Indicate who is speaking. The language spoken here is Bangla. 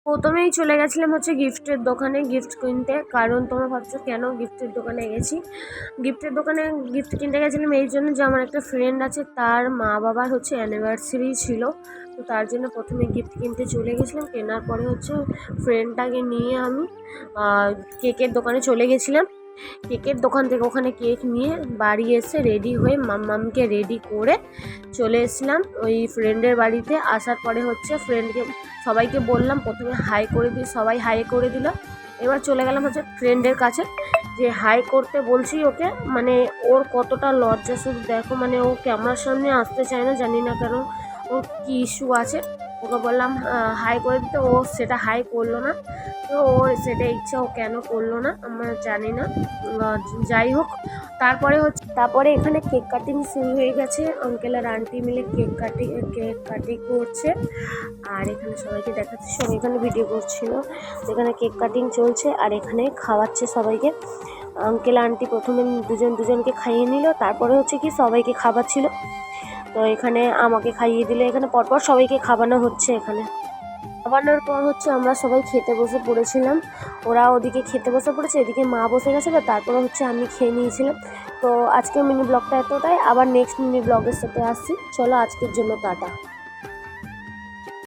Speaker 1: প্রথমেই চলে গেছিলাম হচ্ছে গিফটের দোকানে গিফট কিনতে। কারণ তোমরা ভাবছো কেন গিফটের দোকানে গেছি। গিফটের দোকানে গিফট কিনতে গেছিলাম এই জন্য যে আমার একটা ফ্রেন্ড আছে, তার মা বাবার হচ্ছে অ্যানিভার্সারি ছিল। তো তার জন্য প্রথমে গিফট কিনতে চলে গেছিলাম। কেনার পরে হচ্ছে ফ্রেন্ডটাকে নিয়ে আমি কেকের দোকানে চলে গেছিলাম। কেকের দোকান থেকে ওখানে কেক নিয়ে বাড়ি এসে রেডি হয়ে মাম্মামকে রেডি করে চলে এসেছিলাম ওই ফ্রেন্ডের বাড়িতে। আসার পরে হচ্ছে ফ্রেন্ডকে সবাইকে বললাম, প্রথমে হাই করে দিই, সবাই হাই করে দিল। এবার চলে গেলাম হচ্ছে ফ্রেন্ডের কাছে, যে হাই করতে বলছি ওকে, মানে ওর কতটা লজ্জা শুধু দেখো, মানে ও ক্যামেরার সামনে আসতে চায় না, জানি না কেন ওর কী ইস্যু আছে। ওকে বললাম হাই করে দিতে, ও সেটা হাই করলো না। তো ওর সেটা ইচ্ছা, ও কেন করলো না আমরা জানি না। যাই হোক, তারপরে এখানে কেক কাটিং শুরু হয়ে গেছে। আঙ্কেল আর আন্টি মিলে কেক কাটিং করছে। আর এখানে সবাইকে দেখাচ্ছে, সবাই এখানে ভিডিও করছিল। এখানে কেক কাটিং চলছে আর এখানে খাওয়াচ্ছে সবাইকে। আঙ্কেল আন্টি প্রথমে দুজনকে খাইয়ে নিল, তারপরে হচ্ছে কি সবাইকে খাওয়াচ্ছিল। তো এখানে আমাকে খাইয়ে দিলে, এখানে পরপর সবাইকে খাওয়ানো হচ্ছে। এখানে খাওয়ানোর পর হচ্ছে আমরা সবাই খেতে বসে পড়েছিলাম। ওরা ওদিকে খেতে বসে পড়েছে, এদিকে মা বসে গেছিলো, তারপরে হচ্ছে আমি খেয়ে নিয়েছিলাম। তো আজকের মিনি ব্লগটা এতটাই, আবার নেক্সট মিনি ব্লগের সাথে আসছি। চলো আজকের জন্য টাটা।